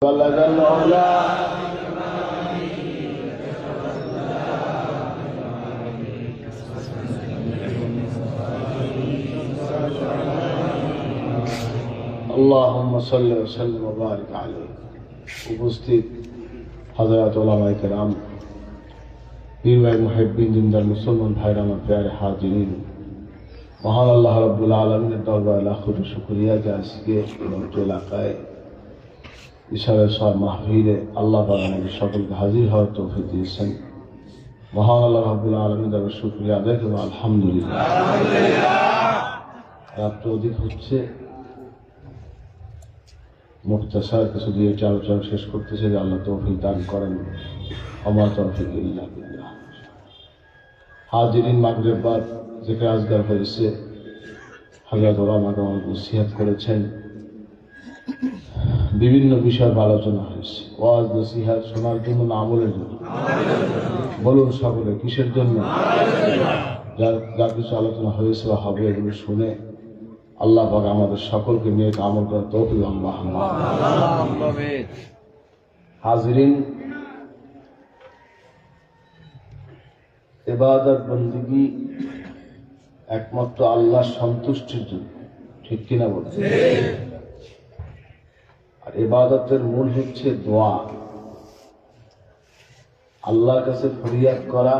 بلغ العلا اللهم صل وسلم وبارك عليه। উপস্থিত হযরত উলামায়ে কেরাম, পীর ভাই, মুহিব্বিন, দিনদার মুসলমান ভাইরা, আমার প্যারে হাজিরিন, মহান আল্লাহ রাব্বুল আলামিনের দরবারে লাখো শুকরিয়া যে আজকে এলাকায় ইশারায় সব মাহফিলে আল্লাহ পাক আমাদের সকলকে হাজির হওয়ার তৌফিক দিয়েছেন। মহান আল্লাহ রাব্বুল আলামিনের দরবারে শুকরিয়া আদায় করব, আলহামদুলিল্লাহ। রাত অধিক হচ্ছে, মুখতাসার কিছু দিয়ে আলোচনা শেষ করতেছে যে আল্লাহ তৌফিক দান করেন। আমার তৌফিক ইল্লা বিল্লাহ। হাজিরিন, মাগরিব বাদ জিকির আজগার হয়েছে, হযরত ওলামা আমাকে নসিহত করেছেন, বিভিন্ন বিষয়ে আলোচনা হয়েছে। ওয়াজ নসিহত শোনার জন্য না আমলের জন্য? বলুন সকলে, কিসের জন্য? যা কিছু আলোচনা হয়েছে বা হবে, এগুলো শুনে আল্লাহ পাক আমাদের সকলকে নেক আমল করার তৌফিক আল্লাহ। হাজিরিন, ইবাদত বন্দেগী একমাত্র আল্লাহর সন্তুষ্টির জন্য, ঠিক কিনা বলুন? আর ইবাদতের মূল হচ্ছে দোয়া, আল্লাহর কাছে ফরিয়াদ করা,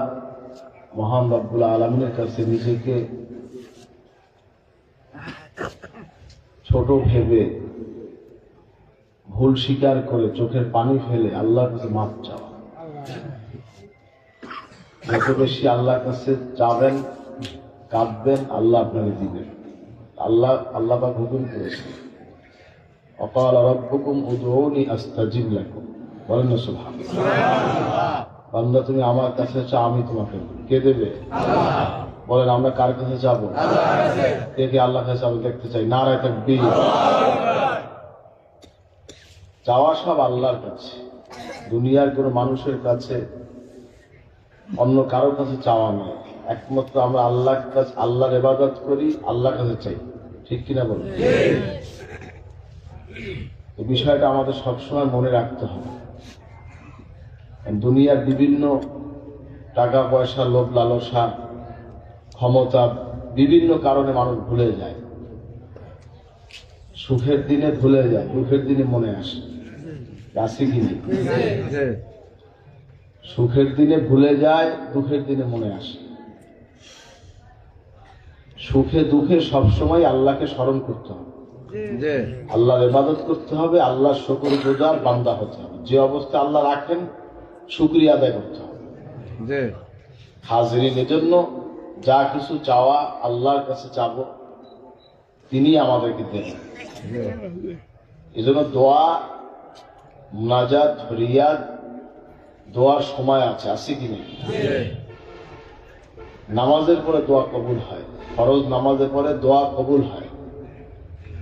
মহান রব্বুল আলামিনের কাছে নিজেকে ছোট ভেবে, ভুল স্বীকার করে, চোখের পানি ফেলে আল্লাহর কাছে মাফ চাওয়া। যত বেশি আল্লাহর কাছে চাবেন, কাঁদবেন, আল্লাহ আপনাকে দিবেন। আল্লাহ পাক হুকুম করেছেন, وقال ربكم ادعوني استجب لكم। বলেন না সুবহানাল্লাহ। বান্দা, তুমি আমার কাছে চাও, আমি তোমাকে দেব। কে দেবে? আল্লাহ। বলেন, আমরা কার কাছে যাব? আল্লাহর কাছে। কে কে আল্লাহর কাছে যাবে দেখতে চাই? নারায়ে তাকবীর। চাওয়া সব আল্লাহর কাছে, দুনিয়ার কোনো মানুষের কাছে, অন্য কারোর কাছে চাওয়া নয়। একমাত্র আমরা আল্লাহর কাছে, আল্লাহর ইবাদত করি, আল্লাহর কাছে চাই, ঠিক কিনা বলুন? এই বিষয়টা আমাদের সবসময় মনে রাখতে হবে। দুনিয়ার বিভিন্ন টাকা পয়সা, লোভ লালসা, ক্ষমতা, বিভিন্ন কারণে মানুষ ভুলে যায়। সুখের দিনে ভুলে যায়, দুঃখের দিনে মনে আসে। আছে কি না? সুখের দিনে ভুলে যায়, দুঃখের দিনে মনে আসে। সুখে দুঃখে সবসময় আল্লাহকে স্মরণ করতে হবে, আল্লাহর ইবাদত করতে হবে, আল্লাহর শুকরগুজার বান্দা হতে হবে। যে অবস্থা আল্লাহ রাখেন, শুকরিয়া আদায় করতে হবে। হাজিরিন, এজন্য যা কিছু চাওয়া আল্লাহর কাছে চাব, তিনি আমাদেরকে দেবেন। এজন্য দোয়া, মুনাজাত, ফরিয়াদ, দোয়ার সময় আছে কি নেই? নামাজের পরে দোয়া কবুল হয়, ফরজ নামাজের পরে দোয়া কবুল হয়,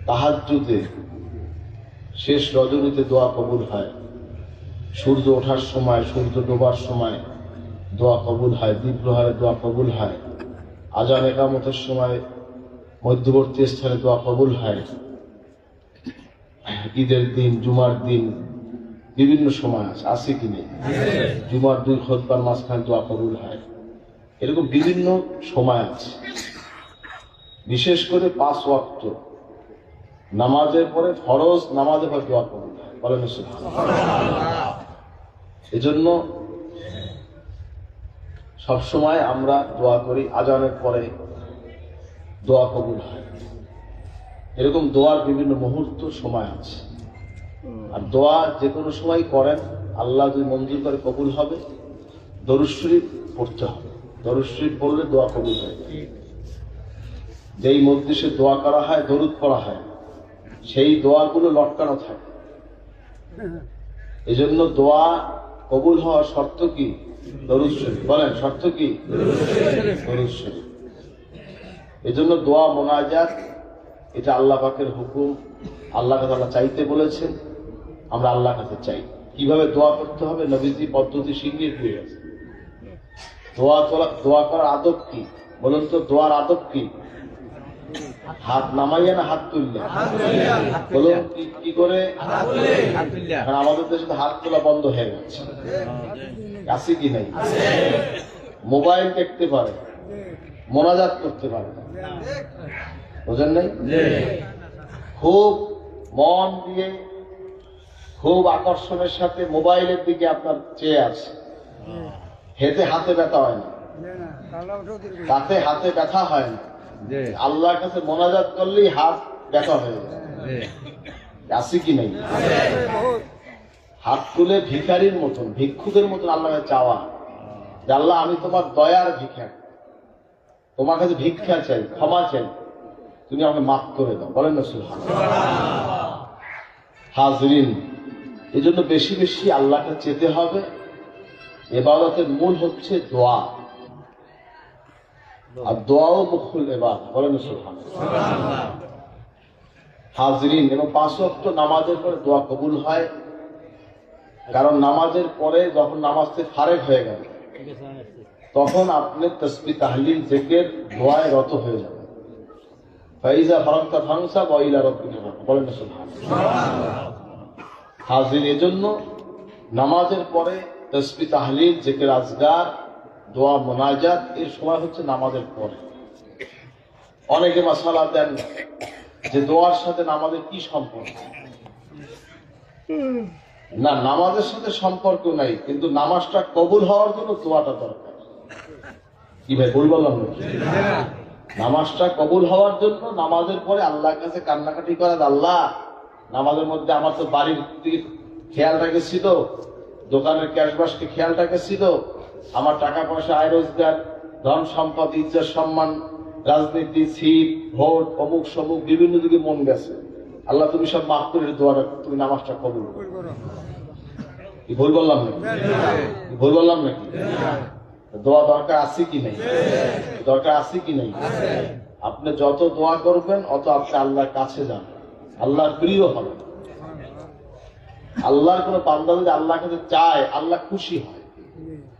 তাহাজ্জুদে, শেষ রজনীতে দোয়া কবুল হয়, সূর্য ওঠার সময়, সূর্য ডোবার সময় দোয়া কবুল হয়, দ্বীপ্রহারে দোয়া কবুল হয়, আজান ইকামতের সময় মধ্যবর্তী স্থানে দোয়া কবুল হয়, ঈদের দিন, জুমার দিন, বিভিন্ন সময় আছে কি নেই? জুমার 2 খুতবার মাঝখানে দোয়া কবুল হয়। এরকম বিভিন্ন সময় আছে। বিশেষ করে 5 ওয়াক্ত নামাজের পরে, ফরজ নামাজের পরে দোয়া কবুল হয়। বলেন সুবহানাল্লাহ। এজন্য সবসময় আমরা দোয়া করি, আজানের পরে দোয়া কবুল হয়। এরকম দোয়ার বিভিন্ন মুহূর্ত, সময় আছে। আর দোয়া যে কোনো সময় করেন, আল্লাহ যদি মঞ্জুর করে কবুল হবে। দরুদ শরীফ পড়তে হবে, দরুদ শরীফ পড়লে দোয়া কবুল হয়। যেই মজলিসে দোয়া করা হয়, দরুদ পড়া হয়, সেই দোয়াগুলো লটকানো থাকে। এজন্য দোয়া কবুল হওয়ার শর্ত কি? দরুদ শরীফ। বলেন, শর্ত কি? দরুদ শরীফ। এজন্য দোয়া, মুনাজাত, এটা আল্লাহ পাকের হুকুম। আল্লাহ তাআলা চাইতে বলেছেন, আমরা আল্লাহর কাছে চাই। কিভাবে দোয়া করতে হবে? নবীজি পদ্ধতি শিখিয়ে দিয়ে গেছে। দোয়া করার আদব কি? বলুন তো, দোয়ার আদব কি? হাত নামাইয়া না হাত তুললে? বলো কি করে? কারণ আমাদের দেশে হাত তোলা বন্ধ হয়ে গেছে। আছে কি নাই? মোবাইল দেখতে পারে, মোনাজাত করতে পারে না, বুঝেন নাই? খুব মন দিয়ে, খুব আকর্ষণের সাথে মোবাইলের দিকে আপনার চেয়ে আছে, হেতে হাতে ব্যথা হয় না, তাতে হাতে ব্যথা হয় না। আল্লাহর কাছে মোনাজাত করলেই হাত ব্যথা হয়ে যায়। আছে কি নাই? হাত তুলে ভিখারির মতন, ভিক্ষুকের মতন আল্লাহকে চাওয়া যে আল্লাহ আমি তোমার দয়ার ভিক্ষা, তোমার কাছে ভিক্ষা চাই, ক্ষমা চাই, তুমি আমাকে মাফ করে দাও। বলেন না সুবহানাল্লাহ। হাজরিন, এই জন্য বেশি বেশি আল্লাহকে চেতে হবে। ইবাদতের মূল হচ্ছে দোয়া, আর দোয়াও মুখুল ইবাদত। বলেন না সুবহানাল্লাহ। হাজরিন, এবং 5 ওয়াক্ত নামাজের পরে দোয়া কবুল হয়, কারণ নামাজের পরে যখন নামাজ থেকে ফারেগ হয়ে গেল তখন আপনি তাসবিহ তাহলিল জিকির দোয়ায় রত হয়ে যাবেন। ফাইজা ফারাগতা ফানসাব ওয়া ইলা রাব্বিকা ফারগাব। বলেন না সুবহানাল্লাহ। হাজির, এজন্য নামাজের পরে তাসবিহ তাহলিল জিকির আজগার দোয়া মোনাজাত এর সময় হচ্ছে নামাজের পরে। অনেকে মাসালা দেন যে দোয়ার সাথে নামাজের কি সম্পর্ক? না, নামাজের সাথে সম্পর্ক নাই, কিন্তু নামাজটা কবুল হওয়ার জন্য দোয়াটা দরকার। কি ভাই, ভুল বললাম নাকি? নামাজটা কবুল হওয়ার জন্য নামাজের পরে আল্লাহর কাছে কান্নাকাটি করা, আল্লাহ নামাজের মধ্যে আমার তো বাড়ির দিকে খেয়াল রেখেছিল, দোকানের ক্যাশবাসকে খেয়াল রেখেছিল, আমার টাকা পয়সা আয় রোজগার, ধন সম্পদ, ইজ্জত সম্মান, রাজনীতি, ছিট, ভোট, অমুক সমুক বিভিন্ন দিকে মন গেছে, আল্লাহ তুমি সব মাফ করে দোয়াটা, তুমি নামাজটা কবুল করো। কি ভুল বললাম নাকি? ভুল বললাম নাকি? দোয়া দরকার আছে কি নাই? দরকার আছে কি নাই? আপনি যত দোয়া করবেন অত আপনি আল্লাহর কাছে যান, আল্লাহর প্রিয় হবেন। আল্লাহর কোন বান্দা যদি আল্লাহর কাছে চায়, আল্লাহ খুশি হয়।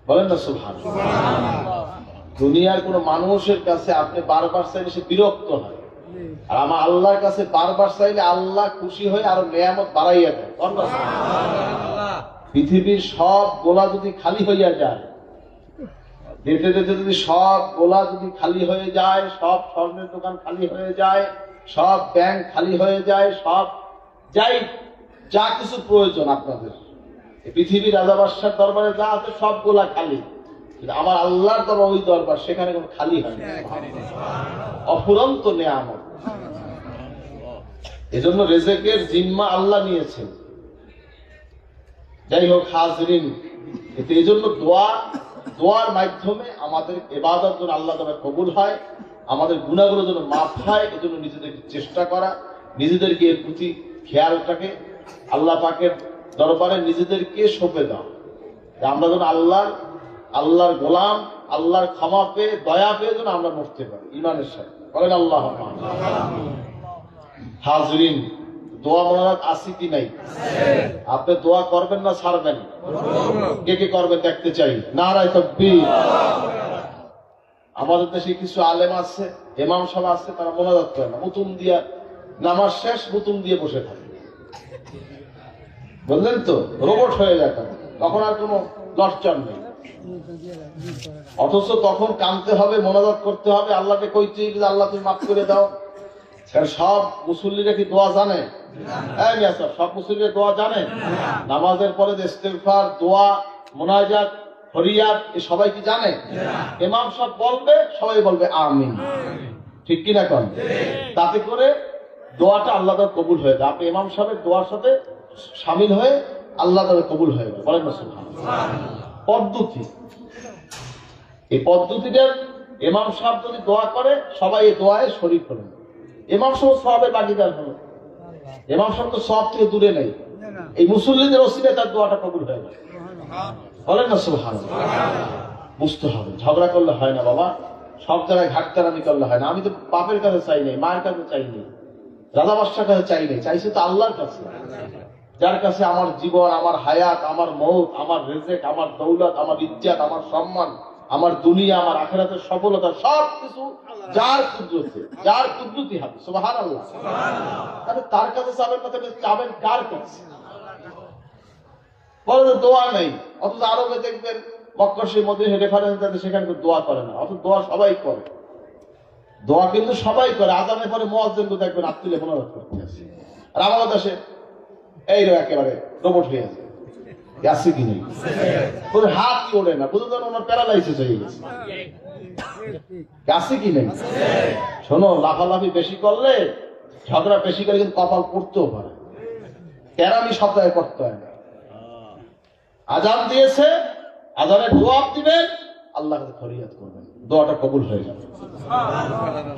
বলেন না সুবহানাল্লাহ। দুনিয়ার কোন মানুষের কাছে আপনি বারবার চাইলে সে বিরক্ত হয়, আর আমার আল্লাহর কাছে বারবার চাইলে আল্লাহ খুশি হয়ে আরো নেয়ামত বাড়াইয়া দেয়। পৃথিবীর সব গোলা যদি খালি হইয়া যায়, যেতে যেতে যদি সব গোলা যদি খালি হয়ে যায়, সব স্বর্ণের দোকান খালি হয়ে যায়, সব ব্যাংক খালি হয়ে যায়, সব যাই যা কিছু প্রয়োজন আপনাদের পৃথিবীর রাজা বাদশার দরবারে যা আছে সব গোলা খালি, কিন্তু আমার আল্লাহর দরবার ওই দরবার, সেখানে কোনো খালি হয় না, অফুরন্ত নেয়ামত। এজন্য রিজিকের জিম্মা আল্লাহ নিয়েছেন। যাই হোক হাজরিন, এই জন্য দোয়ার মাধ্যমে আমাদের ইবাদত যেন আল্লাহ তাআলা কবুল হয়, আমাদের গুনাহগুলো যেন মাফ হয়, এজন্য নিজেদেরকে চেষ্টা করা, নিজেদেরকে এর প্রতি খেয়ালটাকে আল্লাহ পাকের দরবারে নিজেদেরকে সঁপে দাও, আমরা যেন আল্লাহর গোলাম, আল্লাহর ক্ষমা পেয়ে, দয়া পেয়ে যেন আমরা মরতে পারি ঈমানের সাথে। বলেন আল্লাহুম্মা আমিন। হাজরিন, দোয়া মোনাজাত আছে কি নাই? আপনি দোয়া করবেন না ছাড়বেন? কে কে করবেন দেখতে চাই। নারায়ে তাকবীর। আমাদের দেশে কিছু আলেম আছে, ইমাম সাহেব আছে, তারা মোনাজাত করে না, মুতুম দিয়া নামাজ শেষ মুতুম দিয়ে বসে থাকে, বুঝলেন তো? রোবট হয়ে যায় তখন, আর কোনো লড়চড় নেই। অথচ তখন কাঁদতে হবে, মোনাজাত করতে হবে, আল্লাহকে কইতে হবে আল্লাহ তুমি মাফ করে দাও। সব মুসল্লিরা কি দোয়া জানে? সব মুসল্লিরা দোয়া জানে? নামাজের পরে ইস্তিগফার, দোয়া, মুনাজাত, ফরিয়াদ এ সবাই কি জানে? ইমাম সাহেব বলবে, সবাই বলবে আমিন, ঠিক কিনা কোন? তাতে করে দোয়াটা আল্লাহ তাআলা কবুল হয়ে যায়। আপনি ইমাম সাহেবের দোয়ার সাথে শামিল হয়ে আল্লাহ তাআলা কবুল হয়ে যায়। বলেন না সুবহানাল্লাহ। পদ্ধতি, এই পদ্ধতিটা ইমাম সাহেব যদি দোয়া করে, সবাই এই দোয়ায় শরীক হলেন, ইমাম সাহেব সওয়াবের ভাগীদার হলো। ইমাম সাহেব তো সওয়াব থেকে দূরে নেই, এই মুসল্লিদের ওসিলায় তার দোয়াটা কবুল হয়ে যায়। বলেন না সুবহানাল্লাহ। বুঝতে হবে, ঝগড়া করলে হয় না বাবা, সব জায়গায় ঘাটতারামি করলে হয় না। আমি তো বাপের কাছে চাই নাই, মায়ের কাছে চাই নাই, রাজা বাদশার কাছে চাই নাই, চাইছি তো আল্লাহর কাছে, যার কাছে আমার জীবন, আমার হায়াত, আমার মৌত, আমার রিজিক, আমার দৌলত, আমার ইজ্জত, আমার সম্মান, আমার দুনিয়া, আমার আখিরাতের সফলতা সবকিছু যার কুদরতে, যার কুদরতি হাতে। সুবহানাল্লাহ। তাহলে তার কাছে চাবেন না, তাহলে চাবেন কার কাছে? বলে দোয়া নেই, অথচ আরবে দেখবেন মক্কা শরীফ মদিনা রেফারেন্স আছে, সেখানে দোয়া করে না, অথচ দোয়া সবাই করে। দোয়া কিন্তু সবাই করে। আজানের পরে মুয়াজ্জিন দেখবেন হাত তুলে মোনাজাত করতে আছে, আর আমাদের দেশে এইরকম একেবারে রোবট হয়ে আছে। আছে কি নেই? হাত কি ওড়ে না, বুঝলেন? ওনার প্যারালাইসিস হয়ে গেছে। আছে কি নেই? শোনো, লাফালাফি বেশি করলে, ঝগড়া বেশি করে কিন্তু কপাল পড়তেও পারে। কেরামি সব জায়গায় করতে হয় না। আজান দিয়েছে, আজানের দোয়া দিবেন, আল্লাহর কাছে ফরিয়াদ করবেন, দোয়াটা কবুল হয়ে যাবে।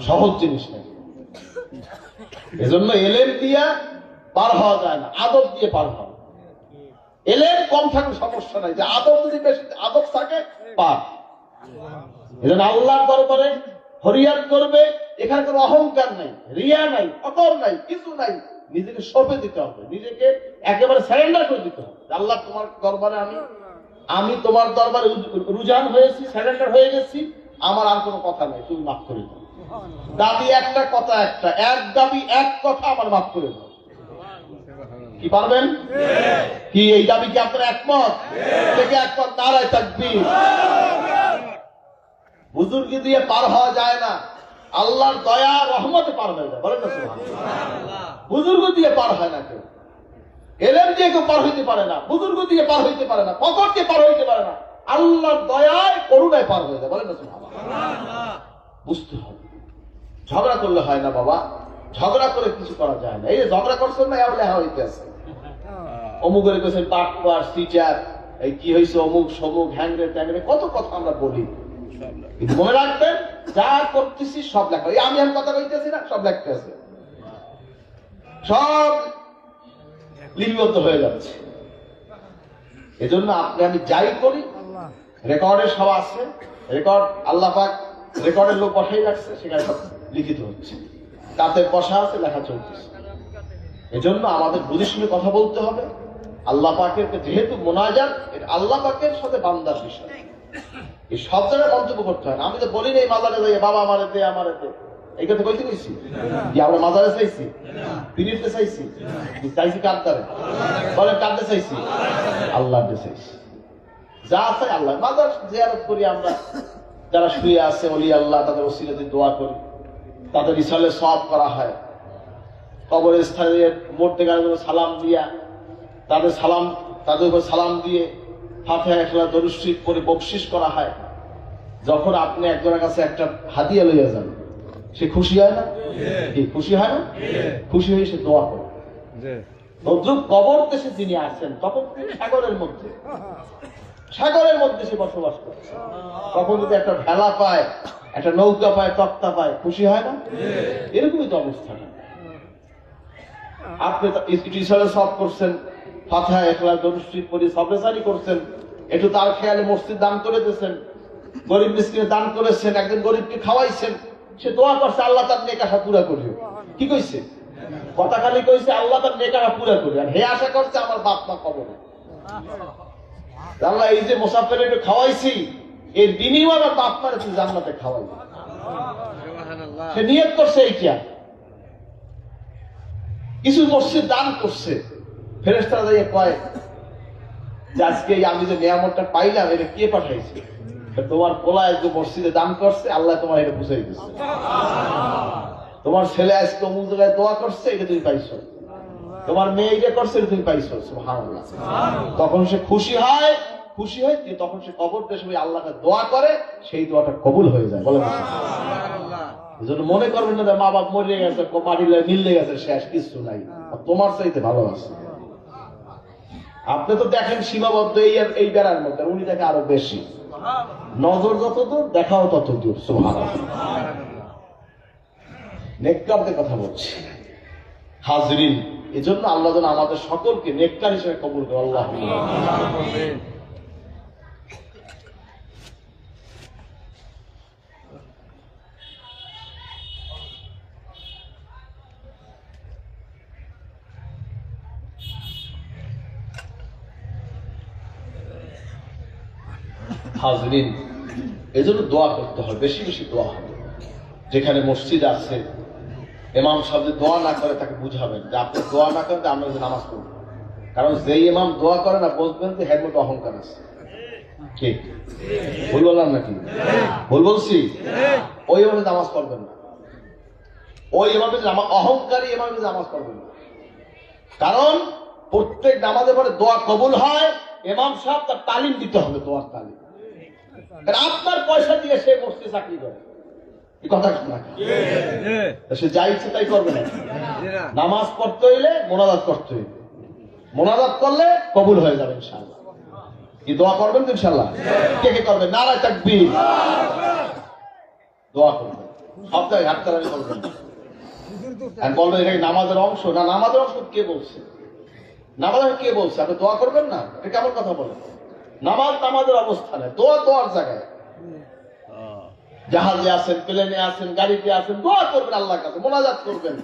সহজ জিনিস নেই। এজন্য এলেম দিয়া পার হওয়া যায় না, আদব দিয়ে পার হওয়া। এলেম কম থাকলে সমস্যা নাই, যে আদব যদি বেশি আদব থাকে পার। এজন্য আল্লাহর দরবারে ফরিয়াদ করবে, এখানে কোনো অহংকার নাই, রিয়া নাই, ফকর নাই, কিছু নাই। নিজেকে সঁপে দিতে হবে, নিজেকে একেবারে সারেন্ডার করে দিতে হবে। আল্লাহ, তোমার দরবারে আমি তোমার দরবারে রুজান হয়েছি, সারেন্ডার হয়ে গেছি, আমার আর কোনো কথা নাই, তুমি মাফ করে দাও। দাবি একটা, কথা একটা, এক দাবি এক কথা, আমার মাফ করে দাও। কি পারবেন? কি এই দাবি কি আপনার একমত? থেকে একমত নারায়ে তাকবীর। বুজুর্গি দিয়ে পার হওয়া যায় না, আল্লাহর দয়া রহমতে পার হয়ে যায়। বলেন না সুবহানাল্লাহ। বুজুর্গ দিয়ে পার হয় না কেউ, এলেম দিয়ে কেউ পার হইতে পারে না, বুজুর্গ দিয়ে পার হইতে পারে না, ফকর দিয়ে পার হইতে পারে না, আল্লাহর দয়ায় করুণায় পার হয়ে যায়। বলেন না সুবহানাল্লাহ। বুঝতে হবে, ঝগড়া করলে হয় না বাবা, ঝগড়া করে কিছু করা যায় না। এই যে ঝগড়া করছেন না, এও লেখা হইতে আছে, অমুকের কাছে বাটপার, সিটার, এই কি হয়েছে, অমুক সমুক, হ্যাংরে ট্যাংরে, কত কথা আমরা বলি। মনে রাখবেন, যা করতেছি সব লেখা। আমি কথা কইতেছি না, সব লেখতে আছে, সব লিপিবদ্ধ হয়ে যাচ্ছে। এজন্য আপনি আমি যাই করি, রেকর্ডের সব আছে, রেকর্ড আল্লাহ পাক রেকর্ডের লোক বসাই রাখছে, সেখানে সব লিখিত হচ্ছে, তাতে বসা আছে, লেখা চলতেছে। এজন্য আমাদের বুঝে শুনে কথা বলতে হবে। আল্লাহ পাকের যেহেতু মোনাজাত, আল্লাহ পাকের সাথে বান্দার বিষয়, এই সব জায়গায় মন্তব্য করতে হয় না। আমি তো বলি না মাজারে যাই, বাবা আমারে দে, আমারে দে, এই কথা কইতে কইছি যে আমরা মাজারে চাইছি, পিরিতে চাইছি, চাইছি কার দ্বারে? বলেন কাঁদতে চাইছি? আল্লাহ চাইছি। যা চাই আল্লাহ। মাজার জিয়ারত করি আমরা, যারা শুয়ে আছে ওলি আল্লাহ, তাদের ওসিলাতে দোয়া করি, তাদের ইসালে সওয়াব করা হয়। কবরের স্থানে মরতে গেলে সালাম দিয়া, তাদের উপর সালাম দিয়ে ফাতিহা ইখলাস দরুদ শরীফ পড়ে বকশিশ করা হয়। যখন আপনি একজনের কাছে একটা হাদিয়া লইয়া যান, সে খুশি হয় না? খুশি হয় না? খুশি হয়ে সে দোয়া করে। কবর দেশে যিনি আছেন, তখন তিনি সাগরের মধ্যে সে বসবাস করছে। তখন যদি একটা ভেলা পায়, একটা নৌকা পায়, তক্তা পায়, খুশি হয় না? এরকমই তো অবস্থা। আপনি সব করছেন, ফাতিহা ইখলাস দরুদ শরীফ পড়ে সবরেসারি করছেন, একটু তার খেয়ালে মসজিদ দান করে দিয়েছেন, গরিব মিসকিনে দান করেছেন, একজন গরিবকে খাওয়াইছেন, সে দোয়া করছে আল্লাহ তার নেক আশা পুরা করিও। কি কইছে? কথা খালি কইছে আল্লাহ তার নেক আশা পুরা করি, আর হে আশা করছে আমার বাপ মা কবরে। আল্লাহ এই যে মুসাফির একটু খাওয়াইছি, এর বিনিময়ে আমার বাপ মার একটু জান্নাতে খাওয়াই। সে নিয়ত করছে এইটা। কিছু মসজিদ দান করছে, ফেরেশতারা যাইয়া কয় যে আজকে আমি যে নিয়ামতটা পাইলাম, এটা কে পাঠাইছে? তোমার পোলা আজকে মসজিদে দান করছে, আল্লাহ তোমার এটা বুঝাই দিচ্ছে। তোমার ছেলে আজকে অমুক জায়গায় দোয়া করছে, এটা তুমি পাইছো। তোমার মেয়ে এটা করছে, এটা তুমি পাইছো। সুবহানাল্লাহ। তখন সে খুশি হয়, তখন সে কবর দেশে আল্লাহকে দোয়া করে, সেই দোয়াটা কবুল হয়ে যায়। বলে এজন্য মনে করবেন না মা বাপ মরে গেছে, মাটিলে মিললে গেছে, শেষ, কিছু নাই, তোমার চাইতে ভালো আছে। আপনি তো দেখেন সীমাবদ্ধ এই বেড়ার মধ্যে, উনি দেখে আরো বেশি। নজর যত দূর, দেখাও তত দূর। সুবহানাল্লাহ। নেককারদের কথা বলছি হাজরিন। এজন্য আল্লাহ যেন আমাদের সকলকে নেককার হিসেবে কবুল করে। আল্লাহ হাজরিন, এজন্য দোয়া করতে হবে, বেশি বেশি দোয়া হবে। যেখানে মসজিদ আছে, ইমাম সাহেব যদি দোয়া না করে তাকে বুঝাবেন যে আপনি দোয়া না করেন আমরা যদি নামাজ পড়ব। কারণ যেই ইমাম দোয়া করে না বলবেন যে হের মধ্যে অহংকার আছে। ঠিক ভুল বললাম নাকি? ভুল বলছি? ওই ইমামে নামাজ পড়বেন না, ওই ইমামে অহংকারী ইমামে নামাজ পড়বেন না। কারণ প্রত্যেক নামাজের পরে দোয়া কবুল হয়, ইমাম সাহেব তার তালিম দিতে হবে, দোয়ার তালিম। আপনার পয়সা দিয়ে সে মসজিদে চাকরি করে, কথা না সে যা ইচ্ছে তাই করবে না। নামাজ পড়তে হইলে মোনাজাত করতে হইবে, মোনাজাত করলে কবুল হয়ে যাবে ইনশাআল্লাহ। কি দোয়া করবেন তো ইনশাআল্লাহ? কে কে করবেন? নারায়ে তাকবীর। দোয়া করবেন, সব জায়গায় হাত তালি করবেন আর বলবেন এটা কি নামাজের অংশ? না, নামাজের অংশ কে বলছে? নামাজ কে বলছে আপনি দোয়া করবেন না? এটা কেমন কথা বলেন? নামাজ নামাজের অবস্থানে, দোয়া দোয়ার জায়গায়। জাহাজে আছেন, প্লেনে আছেন, গাড়িতে আছেন, দোয়া করবেন আল্লাহর কাছে, মোনাজাত করবেন।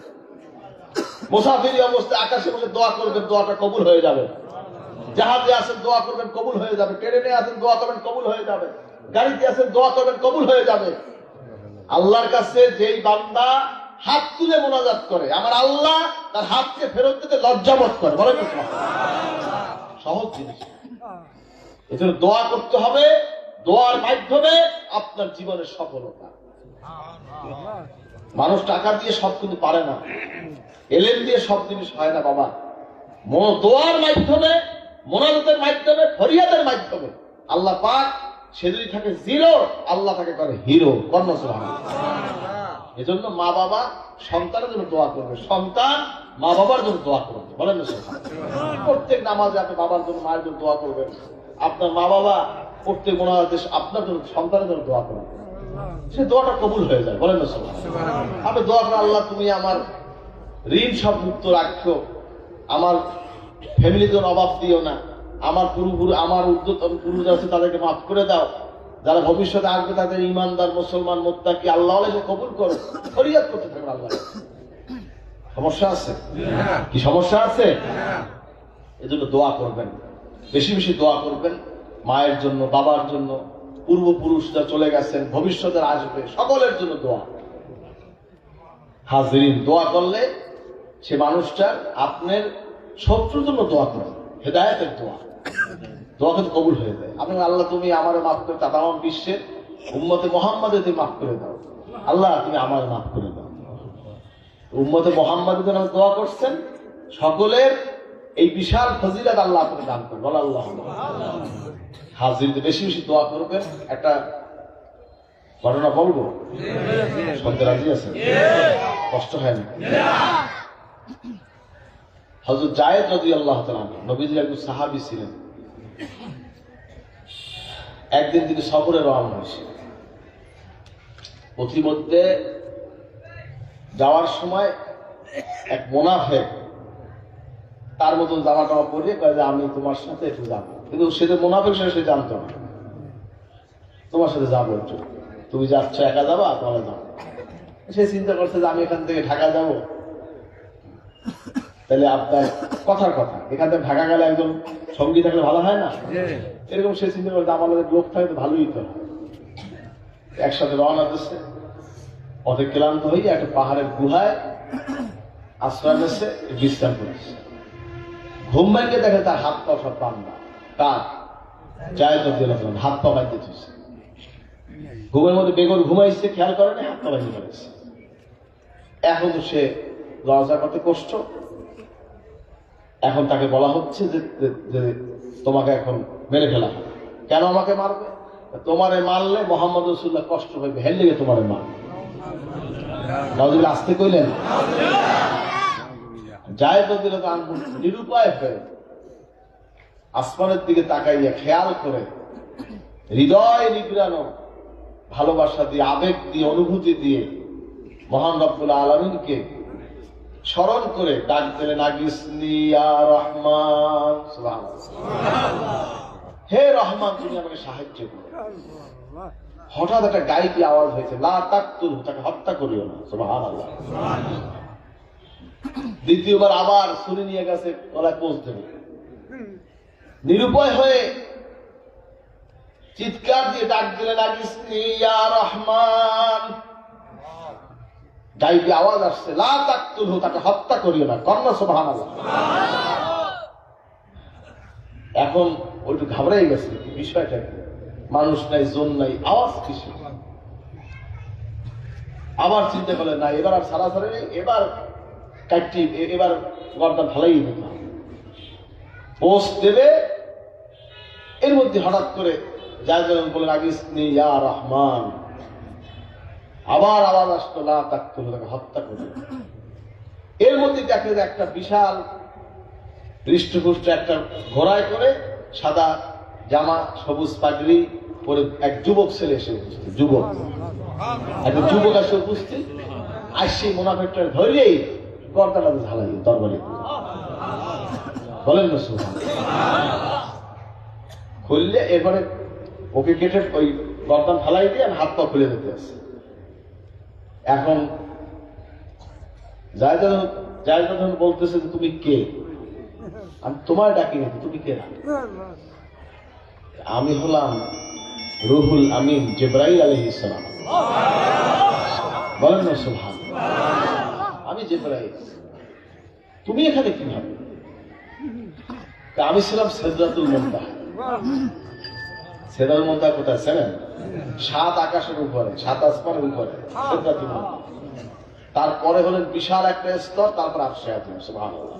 মুসাফিরি অবস্থায় আকাশে বসে দোয়া করবেন, দোয়াটা কবুল হয়ে যাবে। জাহাজে আছেন, দোয়া করবেন, কবুল হয়ে যাবে। ট্রেনে আছেন, দোয়া করবেন, কবুল হয়ে যাবে। গাড়িতে আছেন, দোয়া করবেন, কবুল হয়ে যাবে। আল্লাহর কাছে যেই বান্দা হাত তুলে মোনাজাত করে, আমার আল্লাহ তার হাতকে ফেরত দিতে লজ্জাবোধ করে। বলেন সহজ জিনিস। এজন্য দোয়া করতে হবে, দোয়ার মাধ্যমে আপনার জীবনের সফলতা। মানুষ টাকা দিয়ে সব কিন্তু পারে না, এলেম দিয়ে সব জিনিস হয় না বাবা। দোয়ার মাধ্যমে, মোনাজাতের মাধ্যমে, ফরিয়াদের মাধ্যমে আল্লাহ পাক সে যদি থাকে জিরো, আল্লাহ তাকে করে হিরো। কর্ণ সুবহানাল্লাহ। এজন্য মা বাবা সন্তানের জন্য দোয়া করবে, সন্তান মা বাবার জন্য দোয়া করবে। বলেন না সুবহানাল্লাহ। প্রত্যেক নামাজে আপনি বাবার জন্য, মায়ের জন্য দোয়া করবেন। আপনার মা বাবা প্রত্যেক মোনাজাতে আপনার জন্য, সন্তানের জন্য দোয়া করবেন, সে দোয়াটা কবুল হয়ে যায়। বলেন না সুবহানাল্লাহ। আপনি দোয়া করেন আল্লাহ তুমি আমার ঋণ সব মুক্ত রাখো, আমার ফ্যামিলির জন্য অভাব দিও না, আমার আমার পুরুষ আছে তাদেরকে মাফ করে দাও, যারা ভবিষ্যতে আসবে তাদের ইমানদার মুসলমান মুত্তাকি আল্লাহ কবুল করো। ফরিয়াদ করতে থাকবেন আল্লাহ। সমস্যা আছে কি? সমস্যা আছে? এজন্য দোয়া করবেন, বেশি বেশি দোয়া করবেন মায়ের জন্য, বাবার জন্য, পূর্বপুরুষরা চলে গেছেন, ভবিষ্যতে আসবে, সকলের জন্য দোয়া। হাজিরিন, দোয়া করলে সে মানুষটা আপনার শত্রুর জন্য দোয়া করেন, হেদায়েতের দোয়া, দোয়া কিন্তু কবুল হয়ে যায়। আপনার আল্লাহ তুমি আমারে মাফ করে, তামাম বিশ্বের উম্মতে মুহাম্মাদে তুমি মাফ করে দাও, আল্লাহ তুমি আমারে মাফ করে দাও। উম্মতে মুহাম্মাদের জন্য দোয়া করছেন, সকলের এই বিশাল ফজিলত আল্লাহ আপনাকে দান করবেন। বল আল্লাহ। হাজিরদের বেশি বেশি দোয়া করবেন। একটা ঘটনা বলবো, শুনতে রাজি আছেন? কষ্ট হয় না? হযরত জায়েদ রাদিয়াল্লাহু তাআলা নবীজির একজন সাহাবী ছিলেন। একদিন তিনি সফরে রওনা হয়েছে। পথিমধ্যে যাওয়ার সময় এক মুনাফিক তার মতন জামা টামা পরে কয় যে আমি তোমার সাথে একটু যাবো, কিন্তু সে যে মুনাফিক সে জানতো না। তোমার সাথে যাবো একটু, তুমি যাচ্ছ একা যাবা, তাহলে যাবো। সে চিন্তা করছে যে আমি এখান থেকে ঢাকা যাব, তাহলে আপনার কথার কথা, এখান থেকে ঢাকা গেলে একজন সঙ্গী থাকলে ভালো হয় না? এরকম সে চিন্তা করছে আমাদের লোক থাকে তো ভালোই তো। একসাথে রওনা দিচ্ছে, পথে ক্লান্ত হয়ে একটা পাহাড়ের গুহায় আশ্রয় নিচ্ছে, বিশ্রাম করেছে। ঘুম ভাঙে দেখে তার হাত পা সব বান্ধা, তার জায়েদ রাদিয়াল্লাহু তাআলা হাত পা বাঁধতে দিচ্ছে। ঘুমের মধ্যে বেগম ঘুমাইছে, খেয়াল করেনি, হাত পা বাঁধতে পারেছে। এখন সে লজ্জা করতে কষ্ট। এখন তাকে বলা হচ্ছে যে তোমাকে এখন মেরে ফেলা হবে। কেন আমাকে মারবে? তোমারে মারলে মুহাম্মদ রাসূলুল্লাহ কষ্ট পাবে, হেল লেগে তোমারে মারবে। নাউযুবিল্লাহ, আসতে কইলেন। জায়েদ রাদিয়াল্লাহু আনহু নিরুপায় হয়ে আসমানের দিকে তাকাইয়া খেয়াল করে হৃদয় নিগড়ানো ভালোবাসা দিয়ে, আবেগ দিয়ে, অনুভূতি দিয়ে মহান রব্বুল আলামিনকে স্মরণ করে ডাক দিলেন, আগিসনি ইয়া রহমান। সুবহানাল্লাহ। হে রহমান, তুমি আমাকে সাহায্য করো। হঠাৎ একটা গায়েবী আওয়াজ হয়েছে, লা তাকতুলহু, তাকে হত্যা করিও না। সুবহানাল্লাহ। দ্বিতীয়বার আবার ছুরি নিয়ে গেছে, গলায় পোঁচ দেবে। নিরুপায় হয়ে চিৎকার দিয়ে ডাক দিলেন আগিসনি ইয়া রহমান। গাইবে আওয়াজ আসছে, লা তাকতুলহু, তাকে হত্যা করিও না। কন্যা সুবহানাল্লাহ। এখন ওইটু ঘাবড়াই গেছে, কি বিষয়টা কি? মানুষ নাই, জন নাই, আওয়াজ কিসে? আবার চিন্তা করলেন না, এবার আর সারাসারি নেই, এবার কাটটি, এবার গর্দান ঢালাই দিতে হবে। পোস্ট দেবে, এর মধ্যে হঠাৎ করে যাজন বলেন আগিসনি ইয়া রহমান। আবার আওয়াজ আসতো, লা তাকতুলহু, তাকে হত্যা করবে। এর মধ্যে দেখে যে একটা বিশাল হৃষ্টপুষ্ট একটা ঘোড়ায় করে সাদা জামা, সবুজ পাগড়ি পরে এক যুবক ছেলে এসে উপস্থিত। একটা যুবক এসে উপস্থিত, আর সেই মুনাফিকটা ধরেই গর্দানটা ঝালাই তরবারি বলেন না সুবহানাল্লাহ। খুললে এরপরে ওকে কেটে ওই গর্দান ফালাই দিয়ে হাত পা খুলে দিতে আছে। এখন জায়গা বলতেছে যে তুমি কে? আমি তোমার ডাকি নাকি, তুমি কে? আমি হলাম রুহুল আমিন জিবরাইল আলাইহিস সালাম। বলেন না সুবহানাল্লাহ। আমি জিবরাইল, তুমি এখানে কিভাবে? আমি ছিলাম সিদরাতুল মুনতাহা। সিদরাতুল মুনতাহা কোথায় ছিলেন? 7 আকাশের উপরে, 7 আসমানের উপরে সিদরাতুল মুনতাহা। তারপরে হলেন বিশাল একটা স্তর, তারপর আরশে আজিম। সুবহানাল্লাহ।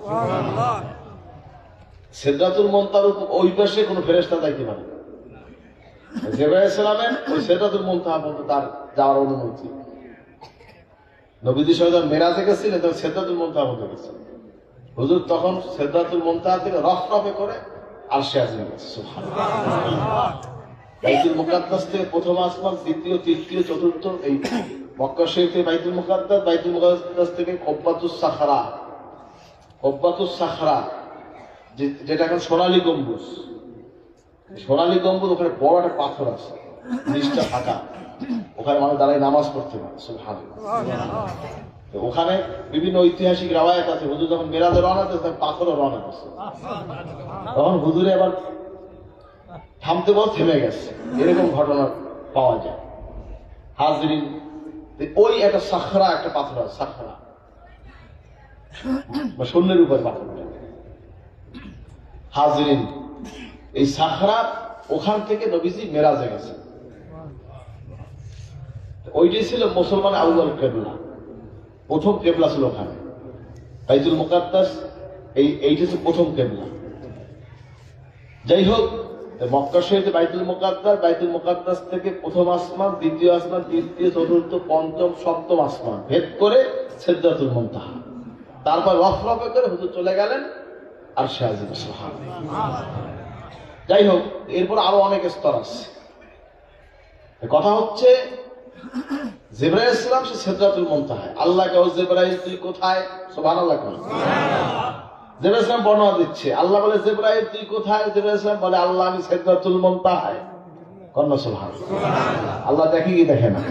সিদরাতুল মুনতাহার ওই পাশে কোনো ফেরেশতা যাইতে পারে না। জিবরাইল আলাইহিস সালামের ওই সিদরাতুল মুনতাহা পর্যন্ত তার যাওয়ার অনুমতি। নবীজি যখন মেরাজে গেছিলেন তখন সিদরাতুল মুনতাহা পর্যন্ত গেছিলেন। হুজুর তখন সিদরাতুল মুনতাহা থেকে রফরফে করে আরশে আজিমে গেছে। সুবহানাল্লাহ। বাইতুল মুকাদ্দাস থেকে প্রথম আসমান, দ্বিতীয়, তৃতীয়, চতুর্থ, এই মক্কা শরীফ থেকে বাইতুল মুকাদ্দাস থেকে কব্বাতুস সাখরা, যেটা এখন সোনালী গম্বুজ। সোনালী গম্বুজ, ওখানে বড় একটা পাথর আছে, নিচটা ফাঁকা, ওখানে মানুষ দাঁড়ায় নামাজ পড়তে পারে। সুবহানাল্লাহ। ওখানে বিভিন্ন ঐতিহাসিক রাওয়ায়াত আছে, হুজুর যখন মেরাজে রওনা দিয়েছে পাথরও রওনা করছে। তখন হুজুরে আবার থামতে বল, থেমে গেছে, এরকম ঘটনা পাওয়া যায়। হাজরিন, ওই একটা সাখরা, একটা পাথর আছে, সাখরা বা শূন্যের উপর পাথরটা। হাজরিন, এই সাখরা, ওখান থেকে নবীজি মেরাজে গেছে। ওইটাই ছিল মুসলমানের আউয়াল কিবলা, প্রথম কিবলা ছিল ওখানে। বাইতুল মুকাদ্দাস এইটা ছিল প্রথম কিবলা। যাই হোক, মক্কা শরীফে বাইতুল মুকাদ্দাস থেকে প্রথম আসমান, দ্বিতীয় আসমান, তৃতীয়, চতুর্থ, পঞ্চম, সপ্তম আসমান ভেদ করে সিদরাতুল মুনতাহা, তারপর রফরফে করে হুজুর চলে গেলেন আরশে আজিম। সুবহানাল্লাহ। যাই হোক, এরপর আরো অনেক স্তর আছে। কথা হচ্ছে জিবরাইল আলাইহিস সালাম সে সিদরাতুল মুনতাহা। আল্লাহকে, ও জিবরাইল তুই কোথায়? সুবহানাল্লাহ। জিবরাইল আলাইহিস সালাম বর্ণনা দিচ্ছে। আল্লাহ বলে, জিবরাইল তুই কোথায়? জিবরাইল আলাইহিস সালাম বলে, আল্লাহ আমি সিদরাতুল মুনতাহা। কন্যা সুবহানাল্লাহ। আল্লাহ দেখি কি দেখে না?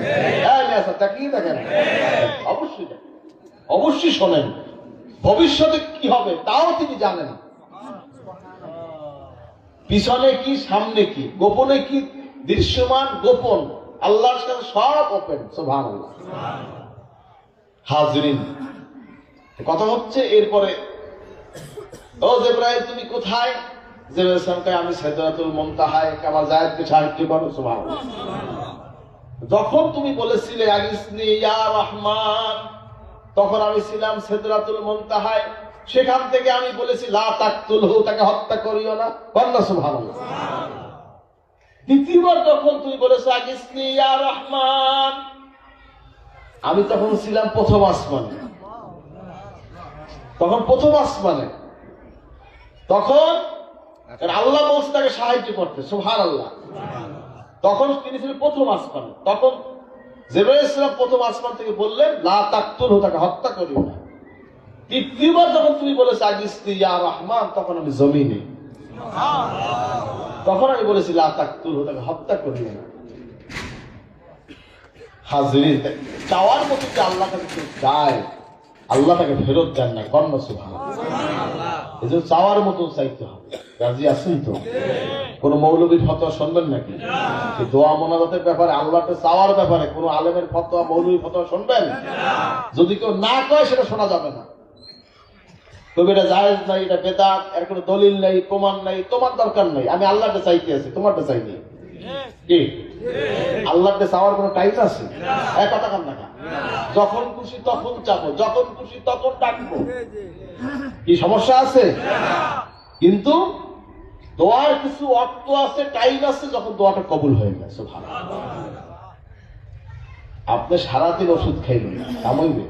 দেখি দেখে না? অবশ্যই দেখে, অবশ্যই শোনেন। ভবিষ্যতে কি হবে তাও তিনি জানেন। পিছনে কি, সামনে কি, গোপনে কি, দৃশ্যমান, গোপন, আল্লাহর সাথে সব ওপেন। সুবহানাল্লাহ। হাজরিন, কথা হচ্ছে এরপরে, ও জিবরাইল তুমি কোথায়? জিবরাইল সাহেবকে আমি সিদরাতুল মুনতাহায়, আমার জায়েদকে সাহায্য করো। সুবহানাল্লাহ। যখন তুমি বলেছিলে আগিসনি ইয়া রহমান, তখন আমি ছিলাম সিদরাতুল মুনতাহায়। সেখান থেকে আমি বলেছি লা তাকতুলহু, তাকে হত্যা করিও না। বলনা সুবহানাল্লাহ। দ্বিতীয়বার যখন তুমি বলেছো আগিসনি ইয়া রহমান, আমি তখন ছিলাম প্রথম আসমানে। তখন প্রথম আসমানে, তখন আল্লাহ বলছে তাকে সাহায্য করতে। সুবহানাল্লাহ। তখন তিনি ছিলেন প্রথম আসমানে। তখন জিবরাইল আলাইহিস সালাম প্রথম আসমান থেকে বললেন লা তাকতুলহু, তাকে হত্যা করিও না। তৃতীয়বার যখন তুমি বলেছো আগিসনি ইয়া রহমান, তখন আমি জমিনে, তখন আমি বলেছি লা তাকতুলহু, তাকে হত্যা করিও না। হাজরিন, চাওয়ার মতো যে আল্লাহ তাকে চায়, আল্লাহ তাকে ফেরত দেন না। কন্যা সুবহানাল্লাহ। এই যে চাওয়ার মতো চাইতে হবে। রাজি আছেন তো? কোন মৌলবীর ফতোয়া শুনবেন নাকি? সেই দোয়া মোনাজাতের ব্যাপারে, আল্লাহকে চাওয়ার ব্যাপারে কোন আলেমের ফতোয়া, মৌলবীর ফতোয়া শুনবেন? যদি কেউ না কয় সেটা শোনা যাবে না। তবে এটা জায়েজ নাই, এটা বেদাত, এর কোনো দলিল নেই, প্রমাণ নাই, তোমার দরকার নেই। আমি আল্লাহকে চাইতে আছি, তোমারটা চাইনি। কি আল্লাহকে চাওয়ার কোনো টাইম আছে? এক কথা কান না, যখন খুশি তখন চাবো, যখন খুশি তখন ডাকবো, কি সমস্যা আছে? কিন্তু দোয়ার কিছু অর্থ আছে, টাইম আছে, যখন দোয়াটা কবুল হয়ে গেছে। আপনি সারাদিন ওষুধ খাইবেন না, কামাইবে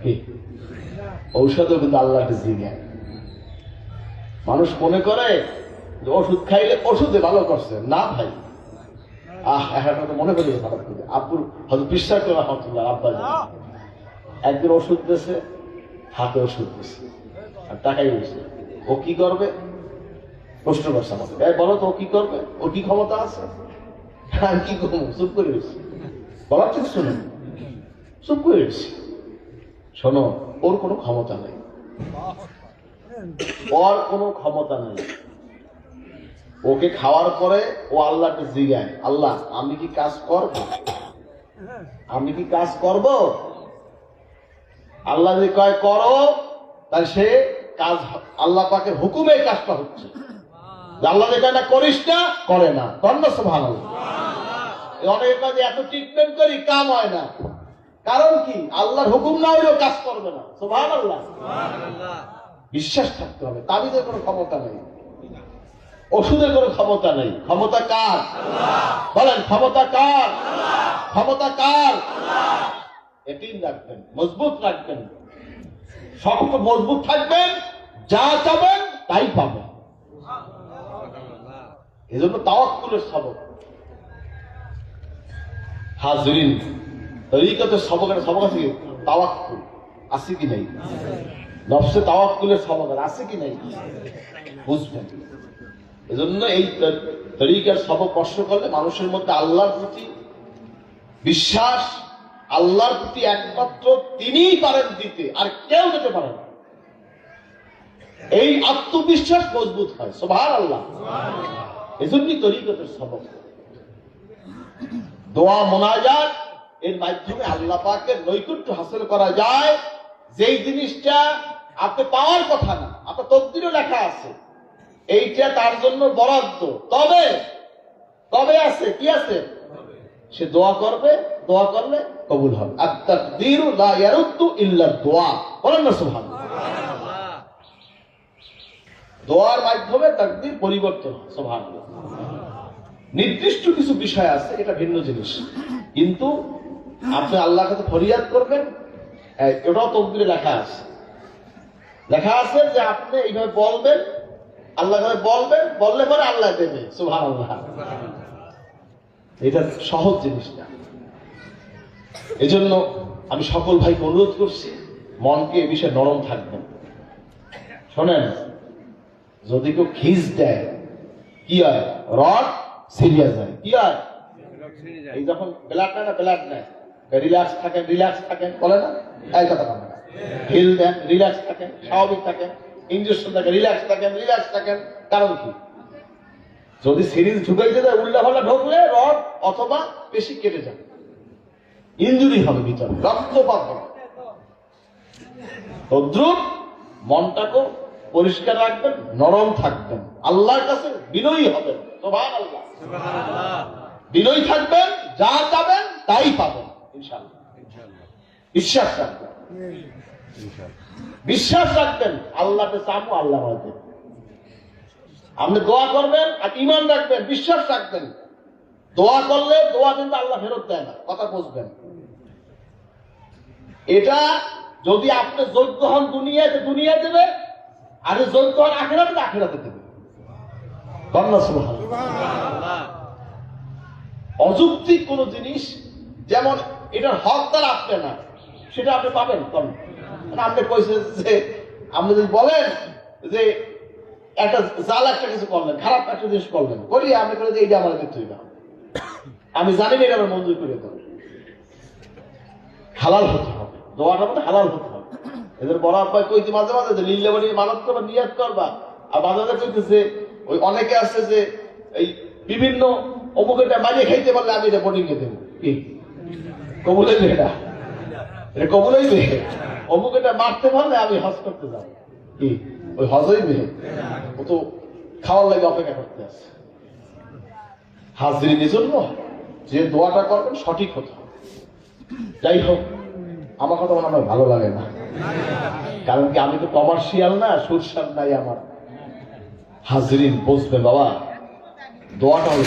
কি? ঔষধও কিন্তু আল্লাহকে জিজ্ঞাসা। মানুষ মনে করে যে ওষুধ খাইলে ওষুধে ভালো করছে। না ভাই, এখন মনে করি খারাপ করে। আব্বুর হয়তো বিশ্বাস করে রহমতুল্লাহ আব্বা একদিন ওষুধ দিয়েছে, হাতে ওষুধ দিয়েছে আর টাকাই দিয়েছে। ও কি করবে প্রশ্ন করছে আমাকে, বলো তো ও কি করবে? ও কি ক্ষমতা আছে? আমি কি করবো? চুপ করে গেছি, বলার থেকে শুনে চুপ করে গেছি। শোনো, ওর কোনো ক্ষমতা নেই, ওর কোনো ক্ষমতা নেই। ওকে খাওয়ার পরে ও আল্লাহকে জিজ্ঞায়, আল্লাহ আমি কি কাজ করব? আমি কি কাজ করব? আল্লাহ যদি কয় করো, তাহলে সে কাজ আল্লাহ পাকের হুকুমে কাজটা হচ্ছে। আল্লাহ যে কয় না করিস না, করে না। সুবহানাল্লাহ। অনেকের কাজে এত ট্রিটমেন্ট করি, কাম হয় না। কারণ কি? আল্লাহর হুকুম না হইলেও কাজ করবে না। সুবহানাল্লাহ। বিশ্বাস থাকতে হবে। তাবিজের কোনো ক্ষমতা নেই, ওষুধের কোনো ক্ষমতা নেই। ক্ষমতা কার? বলেন, ক্ষমতা কার? ক্ষমতা কার? এটিই রাখবেন, মজবুত রাখবেন, শক্ত মজবুত থাকবেন, যা চাবেন তাই পাবেন। এজন্য তাওয়াক্কুলের সবক। হাজরিন, তরিকতের সবকের সবক আছে কি? তাওয়াক্কুল আছে কি নাই? নফসে তাওয়াক্কুলের সবক আছে কি নাই? বুঝবেন। এজন্য এই তরিকার সবক কষ্ট করলে মানুষের মধ্যে আল্লাহর প্রতি বিশ্বাস, আল্লাহর প্রতি একমাত্র তিনিই পারেন দিতে, আর কেউ দিতে পারে না। এই আত্মবিশ্বাস মজবুত হয়। সুবহানাল্লাহ। এজন্যই তরিকতের সবক। দোয়া মোনাজাত এর মাধ্যমে আল্লাহ পাকের নৈকট্য হাসিল করা যায়। যেই জিনিসটা আপনি পাওয়ার কথা না, আপনার তকদিরে লেখা আছে, এইটা তার জন্য বরাদ্দ। তবে তবে আছে কি আছে? সে দোয়া করবে, দোয়া করলে কবুল হবে। আত-তাকদীরু লা ইয়ারুদ্দু ইল্লা দুআ। বলেন না সুবহানাল্লাহ। দোয়ার মাধ্যমে তাকদীর পরিবর্তন হয়। সুবহানাল্লাহ। নির্দিষ্ট কিছু বিষয় আছে, এটা ভিন্ন জিনিস, কিন্তু আপনি আল্লাহর কাছে ফরিয়াদ করবেন, এটাও তকদীরে লেখা আছে। লেখা আছে যে আপনি এইভাবে বলবেন, আল্লাহ বলবেন, বললে পরে আল্লাহ দেবে। সুবহানাল্লাহ। এটা সহজ জিনিস না। এজন্য আমি সকল ভাইকে অনুরোধ করছি, মনকে এ বিষয়ে নরম থাকবেন। শোনেন, যদি কেউ খিস দেয় কি হয়? রড সিরিয়াস হয়। কি হয়? এই যখন ব্লাড নেয় না, ব্লাড নেয়, রিল্যাক্স থাকেন, রিল্যাক্স থাকেন, বলে না? এই কথা বলে না। হিল দেন, রিল্যাক্স থাকেন, স্বাভাবিক থাকেন, ইঞ্জেকশন থাকেন, রিল্যাক্স থাকেন, রিল্যাক্স থাকেন। কারণ কি? যদি সিরিজ ঢুকাইতে দেয়, উল্টাপাল্টা ঢুকলে রড অথবা পেশি কেটে যাবে, ইনজুরি হবে, ভিতরে রক্তপাত হবে। তদ্রুপ মনটাকে পরিষ্কার রাখবেন, নরম থাকবেন, আল্লাহর কাছে বিনয়ী হবেন। সুবহানাল্লাহ। বিনয়ী থাকবেন, যা চাবেন তাই পাবেন ইনশাআল্লাহ। বিশ্বাস রাখবেন, বিশ্বাস রাখবেন, আল্লাহকে চাবো, আল্লাহ আমাকে। আপনি দোয়া করবেন আর ঈমান রাখবেন, বিশ্বাস রাখবেন। দোয়া করলে দোয়া কিন্তু আল্লাহ ফেরত দেয় না, কথা বুঝবেন। এটা যদি আপনি যোগ্য হন দুনিয়াতে, দুনিয়া দেবে, আর যোগ্য হন আখিরাতে, আখিরাতে দেবে। সুবহানাল্লাহ। অযৌক্তিক কোন জিনিস, যেমন এটার হকদার আপনি না, সেটা আপনি পাবেন কম। আপনি কইছেন যে, আপনি যদি বলেন যে একটা জাল একটা কিছু করলেন, খারাপ একটা জিনিস করলেন, করিয়ে আপনি করে যে এইটা আমার ক্ষেত্রে না, আমি জানি না এটা আমার মঞ্জুর করে দেবো। হালাল হতে হবে, দোয়াটা মধ্যে হালাল হতে হবে। এদের বড় আব্বাই কইতে মাঝে মাঝে যে লিল্লা বাড়ি মানত করবা, নিয়াত করবা, আর বাজারে চলতেছে ওই অনেকে আছে যে এই বিভিন্ন অমুকেটা মারিয়ে খাইতে পারলে আমি এটা বোর্ডিং এ দেবো, কি কবুল হইবে? এটা কবুল হইবে? অমুকেটা মারতে পারলে আমি হজ করতে যাবো, কি ওই হজ হইবে? ও তো খাওয়ার লাগে অপেক্ষা করতে আছে। হাজরিনের জন্য যে দোয়াটা করবেন সঠিক হতো। যাই হোক, আমার কথা মনে হয় ভালো লাগে না, কারণ কি আমি তো কমার্শিয়াল না, সুরসার নাই আমার। হাজরিন বুঝবে বাবা, দোয়াটা হলো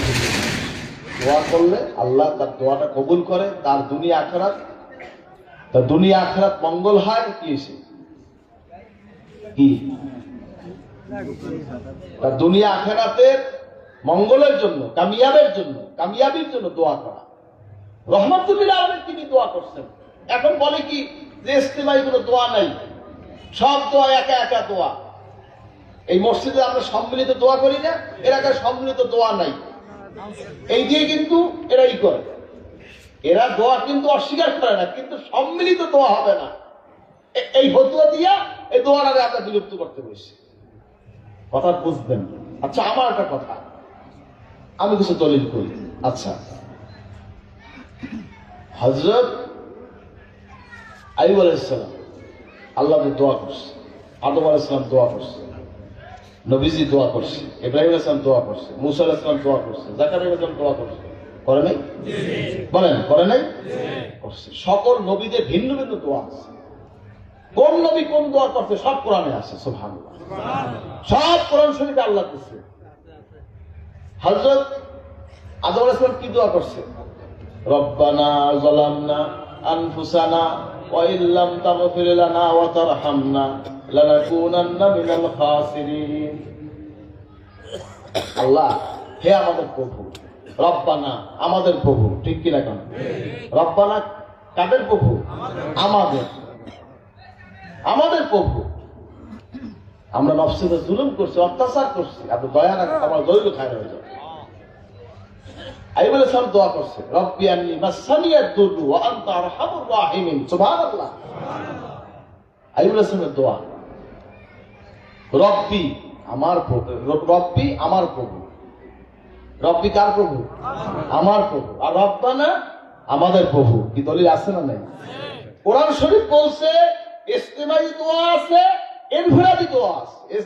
দোয়া করলে আল্লাহ তার দোয়াটা কবুল করে, তার দুনিয়া আখিরাত মঙ্গল হয়। কি হয়েছে? কি তার দুনিয়া আখিরাতের মঙ্গলের জন্য, কামিয়াবির জন্য দোয়া করা। রহমাতুল্লিল আলামিন তিনি দোয়া করছেন। এখন বলে কি যে ইস্তেমাই কোনো দোয়া নাই, সব দোয়া একা একা দোয়া। এই মসজিদে আমরা সম্মিলিত দোয়া করি না, এলাকায় সম্মিলিত দোয়া নাই, এই দিয়ে কিন্তু এরাই করে। এরা দোয়া কিন্তু অস্বীকার করে না, কিন্তু সম্মিলিত দোয়া হবে না, এই ফতুয়া দিয়া এই দোয়াটাকে আমরা বিলুপ্ত করতে বসছি। কথা বুঝবেন? আচ্ছা, আমার একটা কথা, আমি কিছু দলিল করি। আচ্ছা, হযরত আইয়ুব আলাইহিস সালাম আল্লাহ দোয়া করছে, আদম আলাইহিস সালাম দোয়া করছে, নবীজি দোয়া করছে, ইব্রাহিম আলাইহিস সালাম দোয়া করছে, মুসা আলাইহিস সালাম দোয়া করছে, জাকারিয়া আলাইহিস সালাম দোয়া করছে, করে নাই? বলেন করে নাই? করছে। সকল নবীদের ভিন্ন ভিন্ন দোয়া আছে। কোন নবী কোন দোয়া করছে সব কোরআনে আছে। সুবহানাল্লাহ, সব কোরআন শরীফে আল্লাহ দিচ্ছে। হযরত আদম আলাইহিস সালাম কি দোয়া করছে? রব্বানা যালামনা আনফুসানা ওয়া ইল্লাম তাগফির লানা ওয়া তারহামনা লানাকুনান্না মিনাল খাসিরিন। আল্লাহ, হে আমাদের প্রভু, রব্বানা আমাদের প্রভু, ঠিক কি না? কেন রব্বানা কাদের প্রভু? আমাদের প্রভু। আমরা নফসে জুলুম করছি, অত্যাচার করছি, আপনি দয়া রাখেন, আমার দৈর্ঘ্য খায় হয়ে যাবে। আইয়ুব আলাইহিস সালাম দোয়া করছে, রব্বি আন্নী মাসসানিয়াদ দুররু ওয়া আনতা আরহামুর রাহিমিন। সুবহানাল্লাহ, আইয়ুব আলাইহিস সালামের দোয়া। রব্বি আমার প্রভু, রব্বি আমার প্রভু। রব্বি কার প্রভু? আমার প্রভু। আর রব্বানা আমাদের প্রভু। কি দলিল আছে না নাই? কোরআন শরীফ বলছে ইস্তেমাই দোয়া আছে, ইনফিরাদি দোয়া আছে,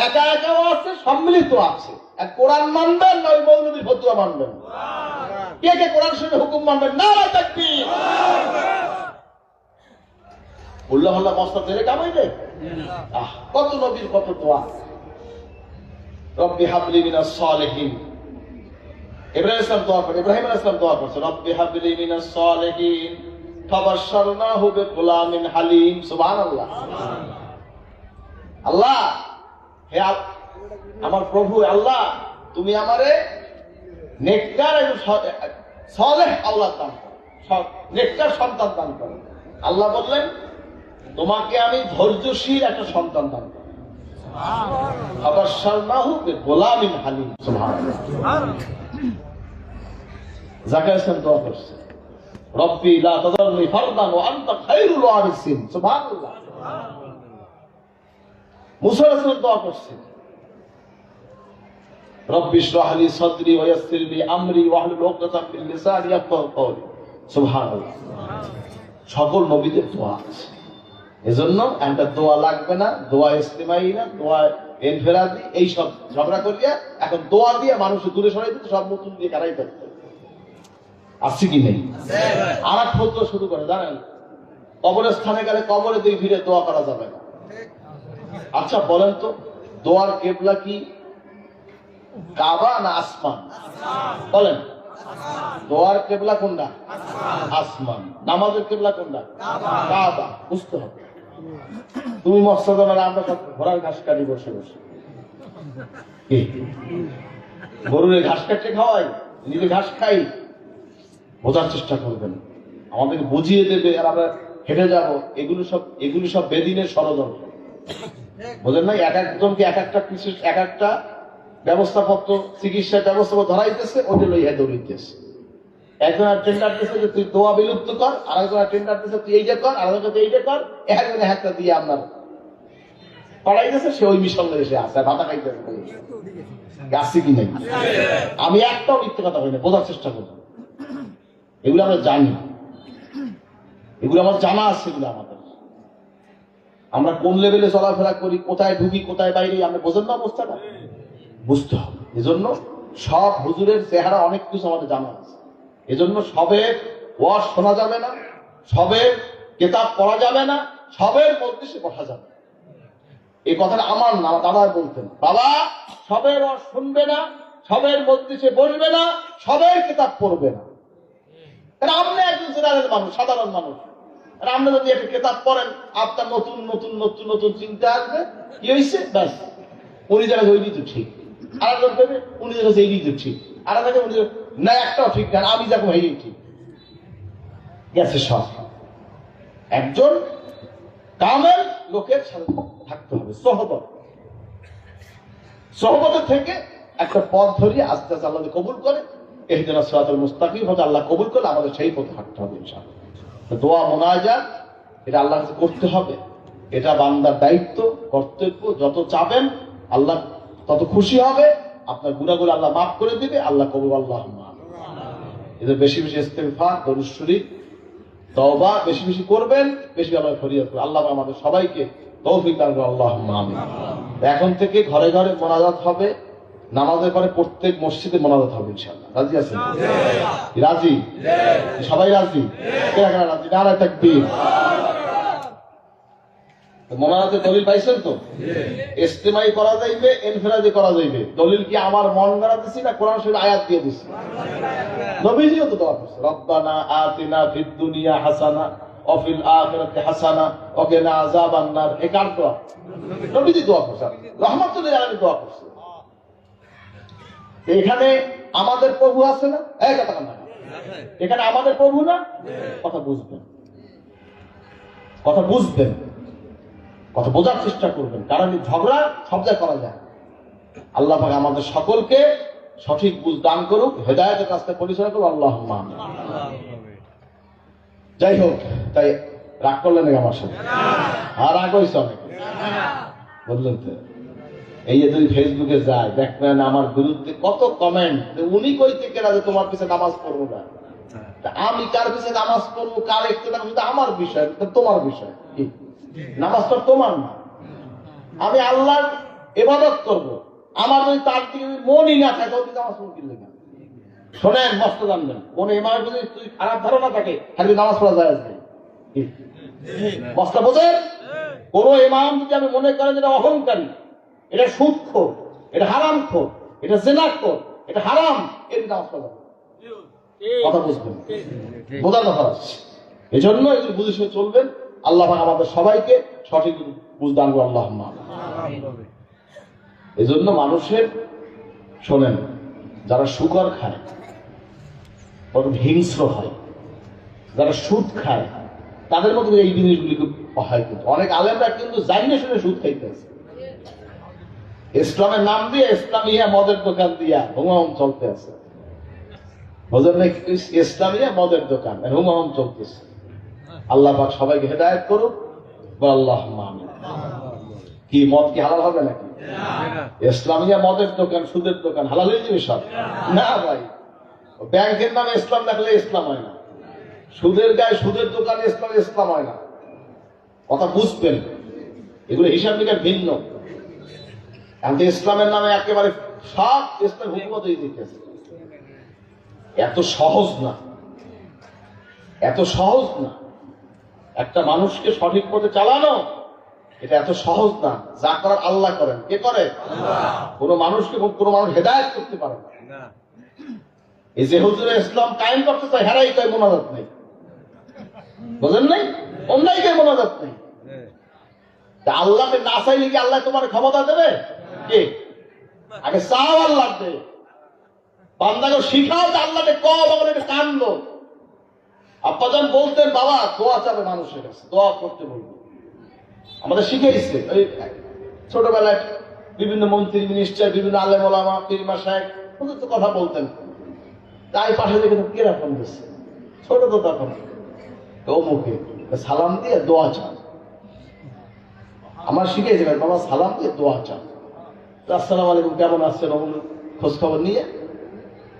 একা একাও আছে, সম্মিলিত আছে। আর কোরআন মানবেন না ওই মৌলবীর ফতোয়া মানবেন? কে কে কোরআন শরীফের হুকুম মানবেন? নারায়ে তাকবীর। উল্লাহ আল্লাহ মস্তা তেরে কামাইবে। কত নবীর কত দোয়া। রব্বি হাবলি মিনাস সালিহিন। ইব্রাহিম আলাইহিস সালাম দোয়া করে, ইব্রাহিম আলাইহিস সালাম দোয়া করছে, রব্বি হাবলি মিনাস সালিহিন ফাবাশশারনাহু বিগুলামিন হালিম। সুবহানাল্লাহ। আল্লাহ, হে আমার প্রভু, আল্লাহ তুমি আমারে নেককার এবং সালেহ আওলাদ দান করো, নেককার সন্তান দান করো। আল্লাহ বললেন তোমাকে আমি ধৈর্যশীল একটা সন্তান দান করব। ফাবাশশারনাহু বিগুলামিন হালিম। সুবহানাল্লাহ। জাকারিয়া সাহেব দোয়া করছে, রব্বি লা তাযারনি ফারদান ওয়া আনতা খায়রুল ওয়ারিসিন। সুবহানাল্লাহ। মুসা আলাইহিস সালাম দোয়া করছে, রব্বি ইশরাহ লি সাদরি ওয়া ইয়াসসির লি আমরি ওয়াহলুল উকদাতাম মিন লিসানি ইয়াফকাহু কওলি। সুবহানাল্লাহ। সকল নবীদের দোয়া আছে, এজন্য একটা দোয়া লাগবে না, দোয়া ইস্তেমাই না, দোয়া ইনফিরাদি, এই সব ঝগড়া করিয়া এখন দোয়া দিয়ে মানুষ দূরে সরাই দিতে সব নতুন দিয়ে কারাই থাকতে আসছে কি নেই? আর এক ফতোয়া শুরু করে, জানেন কবরের স্থানে গেলে কবরে দুই ফিরে দোয়া করা যাবে না। আচ্ছা বলেন তো, দোয়ার কেবলা কি কাবা না আসমান? বলেন, দোয়ার কেবলা কোনটা? আসমান। নামাজের কেবলা কোনটা? কাবা। বুঝতে হবে। তুমি মসজিদে আমরা সব ঘোড়ার ঘাস কাটি বসে বসে, গরুর ঘাস কাটতে খাওয়াই, নিজে ঘাস খাই। বোঝার চেষ্টা করবেন, আমাদেরকে বুঝিয়ে দেবে আর আমরা হেঁটে যাব। এগুলি সব বেদিনের ষড়যন্ত্র। বোঝেন না? এক একজনকে এক একটা কিছু, এক একটা ব্যবস্থাপত্র, চিকিৎসার ব্যবস্থাপত্র ধরাইতেছে, ওটা লইয়া দৌড়িতেছে। একজন টেন্ডার দিচ্ছে যে তুই দোয়া বিলুপ্ত কর, আরেকজন টেন্ডার দিচ্ছে তুই এইটা কর, আরেকজন এইটা কর, একজনে একটা দিয়ে আপনার পড়াইতেছে, সে ওই মিশন এসে আছে, ভাতা খাইতে আসছে কি নাই। আমি একটাও মিথ্যে কথা বলি না, বোঝার চেষ্টা করব। এগুলো আমরা জানি, এগুলো আমার জানা আছে। এগুলো আমাদের, আমরা কোন লেভেলে চলাফেরা করি, কোথায় ঢুকি কোথায় বাইরে, আমরা বোঝেন না অবস্থাটা, বুঝতে হবে। এজন্য সব হুজুরের চেহারা অনেক কিছু আমাদের জানা আছে। এজন্য সবের ওয়াজ শোনা যাবে না, সবের কিতাব পড়া যাবে না, সবের মজলিসে বসা যাবে। এই কথাটা আমার না, আমার দাদা বলতেন, বাবা সবের ওয়াজ শুনবে না, সবের মজলিসে বসবে না, সবের কিতাব পড়বে না। কারণ আপনি একজন জেনারেল মানুষ, সাধারণ মানুষ, আর আপনি যদি একটা কিতাব পড়েন, আপনার নতুন নতুন নতুন নতুন চিন্তা আসবে। কি হয়েছে? ব্যাস, উনি যারা ওইটি তো ঠিক, আর একজন দেবে উনি যারা এইটি তো ঠিক, আর একজন উনি না, একটাও ঠিক না, আমি যখন এই ঠিক গেছে সব। একজন কামেল লোকের সাথে থাকতে হবে, সহবত। সহবতের থেকে একটা পথ ধরিয়ে আস্তে আস্তে আল্লাহ কবুল করে, ইহদিনা সিরাতাল মুস্তাকিম হতে আল্লাহ কবুল করে, আমাদের সেই পথে হাঁটতে হবে ইনশাআল্লাহ। দোয়া মুনাজাত এটা আল্লাহর কাছে করতে হবে, এটা বান্দার দায়িত্ব, কর্তব্য। যত চাবেন আল্লাহ তত খুশি হবে, আপনার গুনাহগুলো আল্লাহ মাফ করে দিবে, আল্লাহ কবুল। আল্লাহুম্মা আমিন। এদের বেশি বেশি ইস্তিগফার, দরুদ শরীফ, তওবা বেশি বেশি করবেন, বেশি আল্লাহ ফরিয়াদ করবেন। আল্লাহ আমাদের সবাইকে তৌফিক দান করুন, আল্লাহুম্মা আমিন। এখন থেকে ঘরে ঘরে মোনাজাত হবে, নামাজের পরে প্রত্যেক মসজিদে মোনাজাত হবে ইনশাআল্লাহ। রাজি আছেন? রাজি? সবাই রাজি? কারা কারা রাজি? নারায়ে তাকবীর। মোনাজাতের দলিল পাইছেন তো? ইজতিমাই করা যাইবে, ইনফিরাদি করা যাইবে। দলিল কি আমার মন গড়া দিছি না কোরআন শরীফ আয়াত দিয়ে দিছি? নবীজিও তো দোয়া করছে, রব্বানা আতিনা ফিদ দুনিয়া হাসানা ওয়া ফিল আখিরাতি হাসানা ওয়া কিনা আযাবান নার। এই কার দোয়া? নবীজি দোয়া করছে, রাহমাতুল লিল আলামিন দোয়া করছে। এখানে আমাদের প্রভু আছে না? এই কথা না, এখানে আমাদের প্রভু না? কথা বুঝবেন, কথা বুঝবেন, কথা বোঝার চেষ্টা করবেন। কারণ ঝগড়া সব জায়গায় করা যায়। আল্লাহ পাক আমাদের সকলকে সঠিক বুঝ দান করুক, হেদায়েতের রাস্তায় পরিচালনা করুক, আল্লাহুম্মা আমিন। যাই হোক, তাই রাগ করলেন নাকি আমার সাথে? আর রাগ হয়েছে অনেক, বুঝলেন তো? এই যে যদি ফেসবুকে যায়, দেখবেন আমার বিরুদ্ধে কত কমেন্ট। উনি কই থেকে না যে তোমার পিছে নামাজ পড়বো না, আমি কার পিছে নামাজ পড়বো, কার একটু আমার বিষয়, তোমার বিষয় কি? নামাজটা তোমার না, আমি আল্লাহর ইবাদত করব। আমার যদি তার দিকে মনই না থাকে, ওই নামাজ পড়তে লেগে শোনেন, মস্ত জানবেন, কোন ইমামের যদি তুই খারাপ ধারণা থাকে, খালি নামাজ পড়া যায় না। মস্ত বোঝেন? কোন ইমাম যদি আমি মনে করেন যেটা অহংকারী, এটা সুদখোর, এটা হারামখোর, এটা জিনাখোর, এটা হারাম, এর নামাজ পড়া যাবে। কথা বুঝবেন, বোঝার কথা আছে। এই জন্য এগুলো বুঝে শুনে চলবেন। আল্লাহ আমাদের সবাইকে সঠিক বুঝ দান করুন, আল্লাহুম্মা আমিন। এই জন্য মানুষের, শোনেন, যারা শুকর খায় বড় হিংস্র হয়, যারা সুদ খায় তাদের মধ্যে এই জিনিসগুলিকে হয়। কিন্তু অনেক আলেমরা কিন্তু জানিয়ে শুনে সুদ খাইতেছে, ইসলামের নাম দিয়ে ইসলামিয়া মদের দোকান দিয়া হুমাহুম চলতে আছে। বোঝেন না? ইসলামিয়া মদের দোকান হুমাহুম চলতেছে। আল্লাহ পাক সবাইকে হেদায়েত করুক, আল্লাহুম্মা আমিন। কি মদ কি হালাল হবে নাকি? ইসলামিয়া মদের দোকান, সুদের দোকান হালাল হয়ে যাবে সব? না ভাই, ব্যাংকের নামে ইসলাম দেখলে ইসলাম হয় না, সুদের গায়ে সুদের দোকানে ইসলাম, ইসলাম হয় না। কথা বুঝবেন, এগুলো হিসাব নিকাশ ভিন্ন। এখন ইসলামের নামে একেবারে সব ইসলাম হুকুমত হয়ে দিতেছে। এত সহজ না, এত সহজ না। একটা মানুষকে সঠিক পথে চালানো এটা এত সহজ না। যা করার আল্লাহ করেন। কে করে? কোন মানুষকে কোন মানুষ হেদায়েত করতে পারে না। এই যে হুজুরে ইসলাম কায়েম করতে চায়, হেরাই কয় মোনাজাত নেই, বুঝেন নাই? অন্যায় কয় মোনাজাত নেই। আল্লাহকে না চাইলে কি আল্লাহ তোমার ক্ষমতা দেবে? কে? আগে চাও আল্লাহ দে, বান্দাকে শিখাও যে আল্লাহকে কখন এটা কান্দো। আব্বাজান বলতেন, বাবা দোয়া চাবে মানুষের কাছে, দোয়া করতে বলবো। আমাদের শিখেছে ওই ছোটবেলায় বিভিন্ন মন্ত্রী, মিনিস্টার, বিভিন্ন আলেম ওলামা, পীর মাশায়েখ ওদের তো কথা বলতেন। তাই পাশে দেখে তো কেরা ফোন দিচ্ছে, ছোট তো তখন, ও মুখে সালাম দিয়ে দোয়া চান। আমার শিখেছে বাবা সালাম দিয়ে দোয়া চান। আসসালামু আলাইকুম, কেমন আছেন, খোঁজ খবর নিয়ে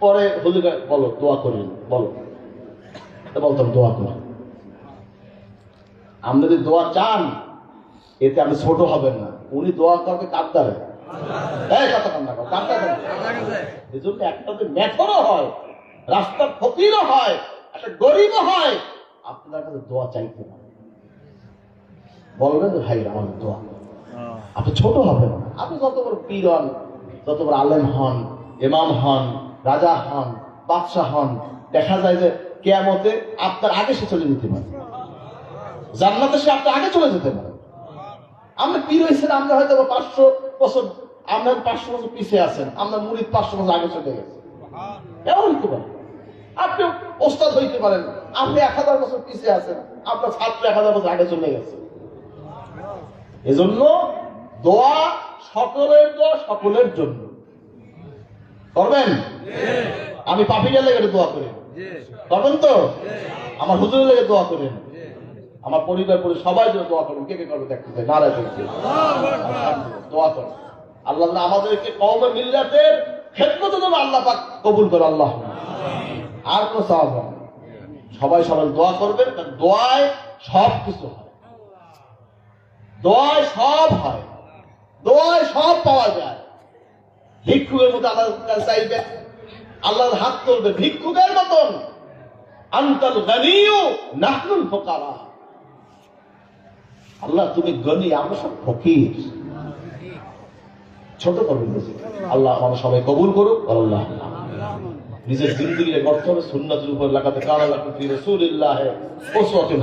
পরে হুজুর বলো দোয়া করেন, বলো। বলতাম দোয়া করেন। আপনি যদি দোয়া চান এতে আপনি ছোট হবেন না। উনি দোয়া করবে কার দ্বারা? এই জন্য একটা যে মেথরও হয়, রাস্তার ফকিরও হয়, একটা গরিবও হয়, আপনার কাছে দোয়া চাইতে পারে, বলবেন যে ভাই আমার দোয়া। আপনি ছোট হবেন না। আপনি যত বড় পীর হন, যত বড় আলেম হন, ইমাম হন, রাজা হন, বাদশাহ হন, দেখা যায় যে কিয়ামতে আপনার আগে সে চলে যেতে পারে, জান্নাতে সে আপনার আগে চলে যেতে পারে। আপনি পীর হয়েছেন, আপনি হয়তো 500 বছর, আপনার 500 বছর পিছিয়ে আছেন, আপনার মুরিদ 500 বছর আগে চলে গেছে, এমন হতে পারে। আপনি ওস্তাদ হইতে পারেন, আপনি 1000 বছর পিছিয়ে আছেন, আপনার ছাত্র 1000 বছর আগে চলে গেছে। এজন্য দোয়া সকলের দোয়া সকলের জন্য করবেন। আমি পাপীদের লেগে দোয়া করি, করবেন তো? আমার হুজুরের লেগে দোয়া করেন, আমার পরিবার পরে সবাই জন্য দোয়া করবেন। কে কে করবে দেখতে চাই, নারায় দেখতে দোয়া করেন। আল্লাহ আমাদেরকে কওমে মিল্লাতের খেদমতের জন্য আল্লাহ পাক কবুল করে। আল্লাহ আর কোনো সওয়াব না। সবাই সবাই দোয়া করবেন, কারণ দোয়ায় সব কিছু হয়, দোয়ায় সব হয়, দোয়ায় সব পাওয়া যায়। ভিক্ষুকের মতো আল্লাহ চাইবেন, আল্লাহর হাত তুলবে ভিক্ষুকের মতন। আনতাল গানিয়ু নাহনুল ফুকারা। আল্লাহ তুমি গনি, আমরা সব ফকির। ছোট করবেন আল্লাহ আমাদের সবাই কবুল করুক। আল্লাহ নিজের জিন্দগিতে করতে হবে সুন্নাতের উপর লাগাতে, কারণ রাসূলুল্লাহ উসওয়াতুন